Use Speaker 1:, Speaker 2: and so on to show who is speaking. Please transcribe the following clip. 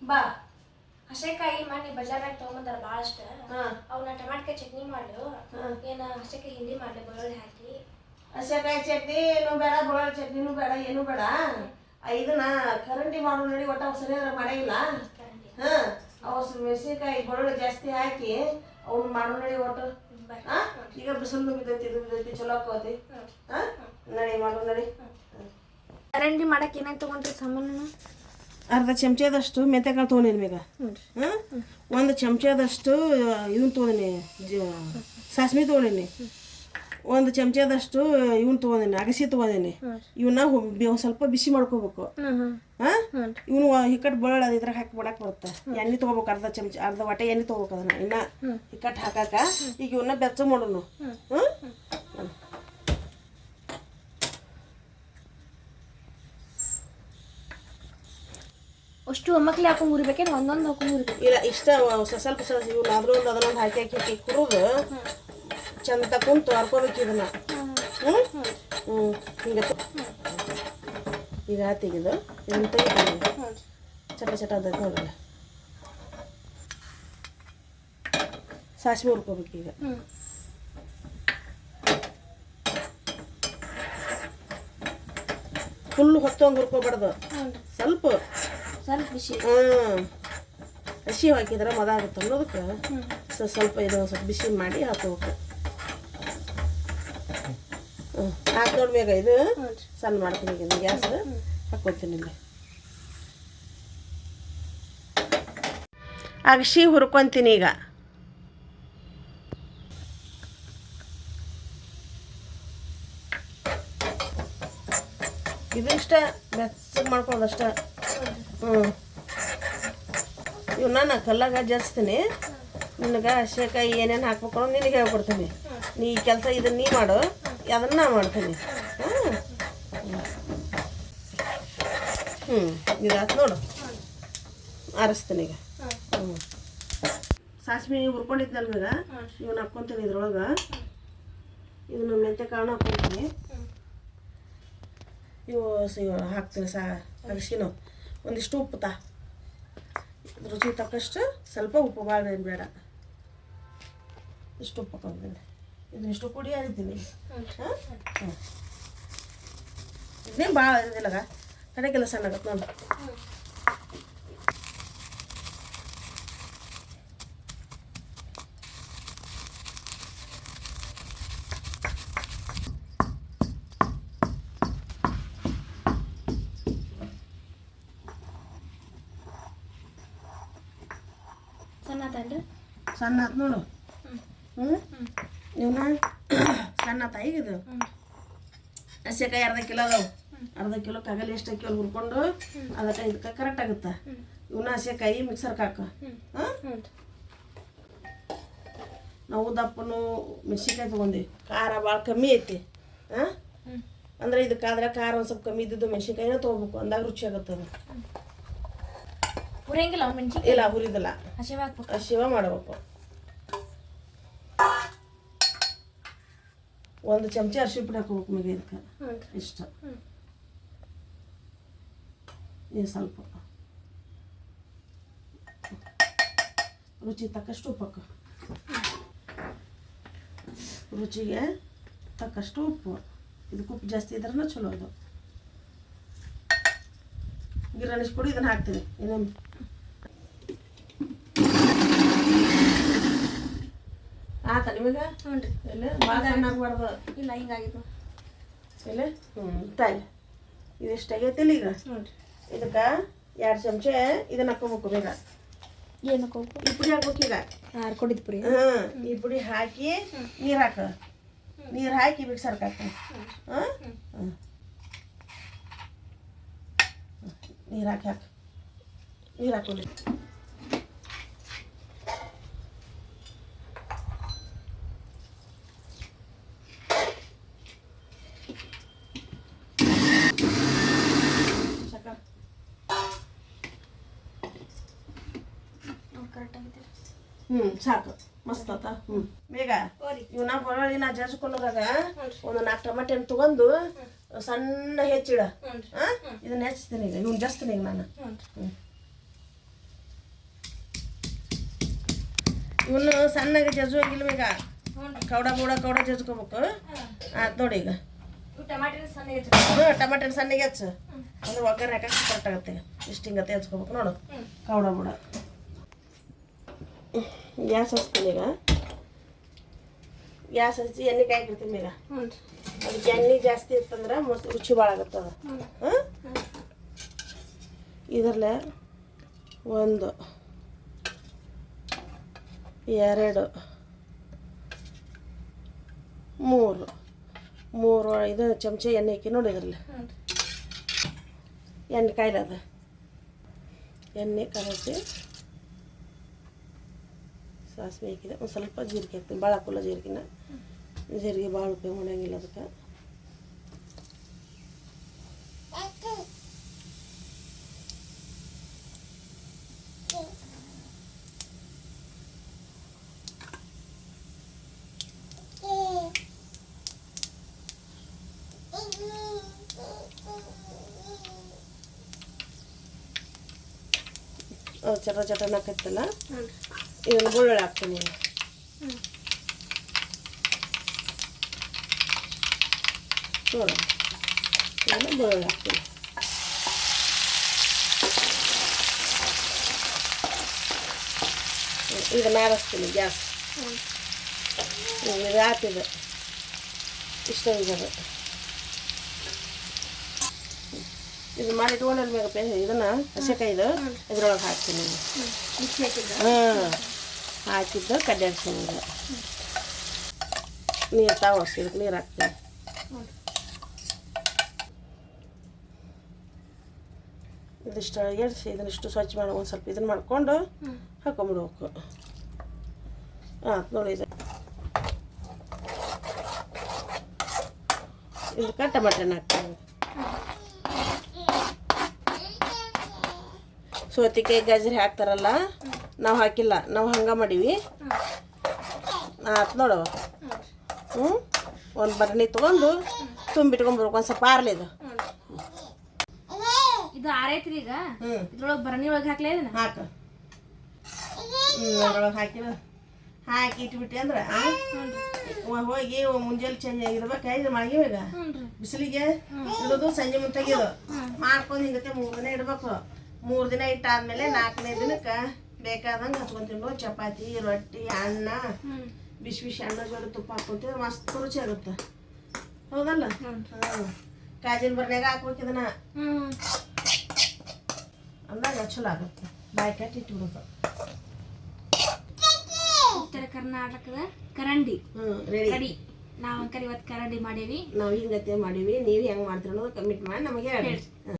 Speaker 1: ಬಾ
Speaker 2: ಹಸೆಕಾಯಿ ಮನೆ ಬಜಾರ್ನಾಗ ತೊಗೊಂಬಂದಾರ ಭಾಳಷ್ಟ ಅವನ್ನ ಟಮಾಟಕಾಯಿ ಚಟ್ನಿ ಮಾಡು ಏನ ಹಸೆಕಾಯಿ ಹಿಂಡಿ ಮಾಡ್ಲಿ ಬೆಳ್ಳುಳ್ಳಿ ಹಾಕಿ
Speaker 1: ಹಸೆಕಾಯಿ ಚಟ್ನಿ ಏನು ಬೇಡ ಬೆಳ್ಳುಳ್ಳಿ ಚಟ್ನಿನೂ ಬೇಡ ಏನು ಬೇಡ ಇದನ್ನ ಕರಂಡಿ ಮಾಡೋ ನೋಡಿ ಒಟ್ಟ ಸರಿಯಾದ ಮಾಡಂಗಿಲ್ಲ ಅವು ಮೆಣಸಿನ್ಕಾಯಿ ಬೆಳ್ಳುಳ್ಳಿ ಜಾಸ್ತಿ ಹಾಕಿ ಅವ್ನು ಮಾಡೋ ನೋಡಿ ಒಟ್ಟು ಈಗ ಬಿಸಿಲು ಬಿದ್ದೈತಿ ಇದು ಬಿದ್ದೈತಿ ಚಲೋ ಆಕತಿ ನಡಿ ಮಾಡೋ ನಡಿ
Speaker 2: ಕರಂಡಿ ಮಾಡಕ್ಕೆ ಏನೇನು ತೊಗೊಂಡ್ರಿ ಸಾಮಾನು
Speaker 1: ಅರ್ಧ ಚಮಚದಷ್ಟು ಮೆಂತೆಕಾಳು ತೊಗೊಂಡಿನಿ ಈಗ ಒಂದು ಚಮಚದಷ್ಟು ಇವನ್ ತೊಗೊಂಡಿನಿ ಸಾಸ್ಮಿ ತೊಗೊಂಡಿನಿ ಒಂದು ಚಮಚದಷ್ಟು ಇವನ್ ತೊಗೊಂಡಿನಿ ಅಗಸಿ ತೊಗೊಂಡಿನಿ ಇವನ್ನ ಸ್ವಲ್ಪ ಬಿಸಿ ಮಾಡ್ಕೋಬೇಕು ಇವನು ಹಿಕ್ಕಟ್ಟು ಬೆಳ್ಳುಳ್ಳಿ ಅದ ಇದ್ರಾಗ ಹಾಕಿ ಮಾಡಕ್ಕೆ ಬರುತ್ತೆ ಎಣ್ಣೆ ತೊಗೋಬೇಕು ಅರ್ಧ ವಾಟೆ ಎಣ್ಣೆ ತೊಗೋಬೇಕು ಅದನ್ನ ಇನ್ನ ಹಿಕ್ಕಟ್ಟು ಹಾಕಾಕ ಈಗ ಇವನ್ನ ಬೆಚ್ಚ ಮಾಡೋನು
Speaker 2: ಅಷ್ಟು ಒಮ್ಮಕ್ಲಿ ಹಾಕೊಂಡು ಉರಿಬೇಕೇನು ಒಂದೊಂದು ಹಾಕೊಂಡು ಉರಿಬೇಕು
Speaker 1: ಇಲ್ಲ ಇಷ್ಟ ಸ್ವಲ್ಪ ಇವ್ನು ಅದ್ರೊಂದು ಅದನ್ನೊಂದು ಹಾಕಿ ಕುರುದು ಚಂದ ಕುಂತು ಹರ್ಕೋಬೇಕು ಇದನ್ನ ಹಿಂಗೆ ಈಗ ತೆಗೆದು ಇದನ್ನ ತೆಗಿತೀನಿ ಚಟ ಚಟ ಅಂತ ನೋಡ್ರಿ ಸಾಸಿವೆ ಹುರ್ಕೋಬೇಕು ಈಗ ಫುಲ್ ಹೊತ್ತೊಂದು ಹುರ್ಕೋಬಾರ್ದು ಸ್ವಲ್ಪ
Speaker 2: ಬಿಸಿ
Speaker 1: ಹಸಿ ಹಾಕಿದ್ರೆ ಮದ ಆಗುತ್ತೆ ಅನ್ನೋದಕ್ಕೆ ಸ್ವಲ್ಪ ಇದು ಸ್ವಲ್ಪ ಬಿಸಿ ಮಾಡಿ ಹಾಕೋಬೇಕು ಹಾಕಿ ನೋಡ್ಬೇಕ ಇದು ಸಣ್ಣ ಮಾಡ್ತೀನಿ ಈಗ ಗ್ಯಾಸ್ ಹಾಕ್ಕೊತೀನಿ ಇಲ್ಲಿ ಅಗಸಿ ಹುರ್ಕೊತೀನಿ ಈಗ ಇದು ಇಷ್ಟ ಮೆಚ್ಚಗೆ ಮಾಡ್ಕೊಳ್ಳೋದಷ್ಟ ಇವನ್ನ ನಾ ಕಲ್ಲಾಗ ಜರಿಸ್ತೀನಿ ನಿನಗೆ ಹಸೆಕಾಯಿ ಏನೇನು ಹಾಕ್ಬೇಕು ಅನ್ನೋದು ನಿನಗೆ ಹೇಳ್ಕೊಡ್ತೀನಿ ನೀ ಕೆಲಸ ಇದನ್ನ ನೀ ಮಾಡು ಅದನ್ನ ನಾ ಮಾಡ್ತೀನಿ ಇದಾಯ್ತು ನೋಡು ಆರಿಸ್ತೀನಿ ಈಗ ಸಾಸಿವೆ ಹುರ್ಕೊಂಡಿದ್ನಲ್ವ ಈಗ ಇವನ್ನ ಹಾಕ್ಕೊತೀನಿ ಇದ್ರೊಳಗೆ ಇದನ್ನ ಮೆಂತೆಕಾಳನ್ನ ಹಾಕ್ಕೊತೀನಿ ಇವು ಹಾಕ್ತೀನಿ ಅಗಸಿನೂ ಒಂದಿಷ್ಟು ಉಪ್ಪು ರುಚಿ ತಕ್ಕಷ್ಟು ಸ್ವಲ್ಪ ಉಪ್ಪು ಭಾಳ ಬೇಡ ಇಷ್ಟು ಉಪ್ಪು ಹಾಕೊಂತೀನಿ ಇದನ್ನಿಷ್ಟು ಕುಡಿ ಅರಿತೀನಿ ಇದನ್ನೇ ಭಾಳ ಇದಿಲ್ಲ ಕಡೆಗೆಲ್ಲ ಸಣ್ಣ ಆಗತ್ತೆ ನೋಡಿ ಸಣ್ಣ ಆತು ನೋಡು ಇವನ್ನ ಸಣ್ಣ ಆತ ಈಗ ಇದು ಹಸೆಕಾಯಿ ಅರ್ಧ ಕಿಲೋಕ್ಕೆ ಆಗಲ್ಲ ಎಷ್ಟು ಕಿಲೋ ಹುರ್ಕೊಂಡು ಅದಕ್ಕೆ ಇದಕ್ಕೆ ಕರೆಕ್ಟ್ ಆಗುತ್ತೆ ಇವನ್ನ ಹಸೆಕಾಯಿ ಮಿಕ್ಸರ್ಗೆ ಹಾಕು ನಾವು ದಪ್ಪನು ಮೆಣಸಿನ್ಕಾಯಿ ತೊಗೊಂಡು ಖಾರ ಭಾಳ ಕಮ್ಮಿ ಐತಿ ಅಂದ್ರೆ ಇದಕ್ಕಾದ್ರೆ ಖಾರ ಒಂದು ಸ್ವಲ್ಪ ಕಮ್ಮಿ ಇದ್ದಿದ್ದು ಮೆಣಸಿನ್ಕಾಯಿನ ತೊಗೋಬೇಕು ಅಂದಾಗ ರುಚಿ ಆಗುತ್ತೆ ಅದು ಇಲ್ಲ ಹುರಿದಲ್ಲ ಹಸಿವ ಮಾಡಬೇಕು ಒಂದು ಚಮಚ ಅರಿಶಿನ ಪುಡಿ ಹಾಕೋಬೇಕು ಮಗೆ ಇದಕ್ಕೆ ಇಷ್ಟ ಇದು ಸ್ವಲ್ಪ ರುಚಿ ತಕ್ಕಷ್ಟು ಉಪ್ಪು ಹಾಕು ರುಚಿಗೆ ತಕ್ಕಷ್ಟು ಉಪ್ಪು ಇದಕ್ಕೆ ಉಪ್ಪು ಜಾಸ್ತಿ ಇದ್ರೂ ಚಲೋ ಇದು ಗಿರಾಣಿಸ್ ಪುಡಿ ಇದನ್ನು ಹಾಕ್ತೀನಿ ಇನ್ನೊಂದು ಆತ ನಿಮಗೆ ಹ್ಞೂ ರೀ ಇಲ್ಲ ಭಾಳ ಸಣ್ಣಾಗಬಾರ್ದು
Speaker 2: ಇಲ್ಲ ಹಿಂಗಾಗಿದ್ದು
Speaker 1: ಇಲ್ಲ ತಾಯಿ ಇದಿಷ್ಟು ಆಗೈತಿಲ್ಲ ಈಗ
Speaker 2: ಹ್ಞೂ ರೀ
Speaker 1: ಇದಕ್ಕೆ 2 ಚಮಚ ಇದನ್ನು ಹಾಕೋಬೇಕು ಬೇಗ
Speaker 2: ಏನು ಹಾಕೋಬೇಕು
Speaker 1: ಈ ಪುಡಿ ಹಾಕ್ಬೇಕು ಈಗ
Speaker 2: ಹರ್ಕೊಂಡಿದ್ದು ಪುಡಿ
Speaker 1: ಈ ಪುಡಿ ಹಾಕಿ ನೀರು ಹಾಕು ನೀರು ಹಾಕಿ ಮಿಕ್ಸರ್ಗೆ ಹಾಕು ನೀರು ಹಾಕಿ ನೀರು ಹಾಕೊಳ್ಳಿ ಸಾಕು ಮಸ್ತ್ ಆತ ಬೇಗ ಇವನ್ನ ಬೆಳ್ಳುಳ್ಳಿ ನಾ ಜಜ್ಕೊಂಡೋಗಾಗ ಒಂದು 4 ಟಮಾಟೆ ಹಣ್ಣು ತಗೊಂಡು ಸಣ್ಣ ಹೆಚ್ಚಿಡ ಇದನ್ನ ಹೆಚ್ಚಿಸ್ತೀನಿ ಈಗ ಇವ್ನು ಜಸ್ತೀನಿ ಈಗ ನಾನು ಇವನು ಸಣ್ಣಗೆ ಜಜ್ಜುವಂಗಿಲ್ಲ ಈಗ
Speaker 2: ಹ್ಞೂ ರೀ
Speaker 1: ಕೌಡ ಜಜ್ಕೋಬೇಕು ಆಯ್ತು ನೋಡಿ ಈಗ
Speaker 2: ಇವು ಟಮಾಟೆ ಸಣ್ಣ
Speaker 1: ಟಮಾಟೆ ಸಣ್ಣಗೆ ಹಚ್ಚು ಅಂದ್ರೆ ಒಗ್ಗರಣೆ ಹಾಕಕ್ಕೆ ಕರೆಕ್ಟ್ ಆಗುತ್ತೆ ಇಷ್ಟು ಹಿಂಗತ್ತೆ ಹಚ್ಕೋಬೇಕು ನೋಡು ಕೌಡ ಗ್ಯಾಸ್ ಹಚ್ತೀನಿ ಈಗ ಗ್ಯಾಸ್ ಹಚ್ಚಿ ಎಣ್ಣೆ ಕಾಯ್ಕಿರ್ತೀನಿ ಈಗ
Speaker 2: ಹ್ಞೂ ರೀ
Speaker 1: ಅದಕ್ಕೆ ಎಣ್ಣೆ ಜಾಸ್ತಿ ಇತ್ತಂದ್ರೆ ಮಸ್ತ್ ರುಚಿ ಭಾಳ ಆಗತ್ತದ ಹಾಂ ಇದರಲ್ಲೇ 1 2 3 ಇದು ಚಮಚೆ ಎಣ್ಣೆ ಹಾಕಿ ನೋಡಿ ಇದರಲ್ಲಿ ಎಣ್ಣೆ ಕಾಯ್ಲದ ಎಣ್ಣೆ ಕಲಸಿ ಸಾಸಿವೆ ಹಾಕಿದೆ ಒಂದು ಸ್ವಲ್ಪ ಜೀರಿಗೆ ಹಾಕ್ತೀನಿ ಭಾಳ ಹಾಕಲ್ಲ ಜೀರಿಗೆ ಭಾಳ ಉಪಯೋಗ ಮಾಡೋಂಗಿಲ್ಲ ಅದಕ್ಕೆ ಚಟನ ಹಾಕತ್ತಲ್ಲ ಇದನ್ನು ಬೆಳ್ಳುಳ್ಳಿ ಹಾಕ್ತೀನಿ ನೋಡ ಇದನ್ನು ಬೆಳ್ಳುಳ್ಳಿ ಹಾಕ್ತೀನಿ ಈಗ ನಾರಿಸ್ತೀನಿ ಗ್ಯಾಸ್ ಇದು ಹಾಕಿದೆ ಇಷ್ಟ ಇದೆ ಇದು ಮಾಡಿ ಇಟ್ಕೊಂಡಲ್ಲಿ ಮ್ಯಾಗ ಇದನ್ನು ಹಸೆಕಾಯಿದು ಇದ್ರೊಳಗೆ ಹಾಕ್ತೀನಿ
Speaker 2: ಮಿಕ್ಸಿ ಹಾಕಿದ್ದ
Speaker 1: ಹಾಕಿದ್ದು ಕಡ್ಡಾಡ್ತೀನಿ ಈಗ ನೀರು ತಾವಷ್ಟು ಇದಕ್ಕೆ ನೀರು ಹಾಕ್ತೀನಿ ಇದಿಷ್ಟು ಎಡ್ಸಿ ಇದನ್ನಿಷ್ಟು ಸ್ವಚ್ಛ ಮಾಡಿ ಒಂದು ಸ್ವಲ್ಪ ಇದನ್ನು ಮಾಡಿಕೊಂಡು ಹಾಕೊಂಬಿಡ್ಬೇಕು ನೋಡಿ ಇದಕ್ಕೆ ಟಮಾಟೆನ ಹಾಕ್ತೀನಿ ಸೌತೆಕಾಯಿ ಗಜ್ರಿ ಹಾಕ್ತಾರಲ್ಲ ನಾವು ಹಾಕಿಲ್ಲ ನಾವು ಹಂಗೆ ಮಾಡೀವಿ ಆಯ್ತು ನೋಡವ ಒಂದು ಬರಣಿ ತೊಗೊಂಡು ತುಂಬಿಟ್ಕೊಂಡ್ಬರ್ಬೇಕು ಒಂದು ಸ್ವಲ್ಪ ಆರ್ಲಿ
Speaker 2: ಇದು ಆರೈತ್ರಿ ಈಗ ಇದ್ರೊಳಗೆ ಬರಣಿ ಒಳಗೆ ಹಾಕ್ಲೇ ಇದನ್ನ
Speaker 1: ಹಾಕ ಅದ್ರೊಳಗೆ ಹಾಕಿ ಇಟ್ಬಿಟ್ಟು ಅಂದ್ರೆ ಹೋಗಿ ಮುಂಜಾನೆ ಚೇಂಜ್ ಇರ್ಬೇಕು ಇದು ಮಳಗಿ ಈಗ ಬಿಸಿಲಿಗೆ ಇಡೋದು ಸಂಜೆ ಮುಂದೆ ತೆಗಿಯೋದು ಮಾಡ್ಕೊಂಡು ಹಿಂಗತ್ತೆ 3 ದಿನ ಇಡ್ಬೇಕು 3 ದಿನ ಇಟ್ಟಾದ್ಮೇಲೆ 4ನೇ ದಿನಕ್ಕೆ ಬೇಕಾದಂಗೆ ಹಚ್ಕೊಂಡು ತಿನ್ನೋ ಚಪಾತಿ ರೊಟ್ಟಿ ಅನ್ನ ಬಿಸಿ ಅನ್ನ ಜೋಡಿ ತುಪ್ಪ ಹಾಕ್ಕೊಂತಿದ್ರೆ ಮಸ್ತ್ ರುಚಿ ಆಗುತ್ತೆ ಹೌದಲ್ಲ ಕಾಜಿನ ಬರ್ನ್ಯಾಗ ಹಾಕ್ಬೇಕು ಇದನ್ನ ಅಂದಾಗ ಚಲೋ ಆಗುತ್ತೆ ಬಾಯಿ ಕಟ್ಟಿ ಇಟ್ಬಿಡೋದು
Speaker 2: ಉತ್ತರ ಕರ್ನಾಟಕದ ಕರಂಡಿ
Speaker 1: ರೆಡಿ
Speaker 2: ಕಡಿ ನಾವು ಇವತ್ತು ಕರಂಡಿ ಮಾಡೀವಿ
Speaker 1: ನಾವು ಹಿಂಗತ್ತೆ ಮಾಡೀವಿ ನೀವು ಹೆಂಗೆ ಮಾಡ್ತೀರ ಅನ್ನೋದು ಕಮಿಟ್ ಮಾಡಿ ನಮಗೆ ಹೇಳಿ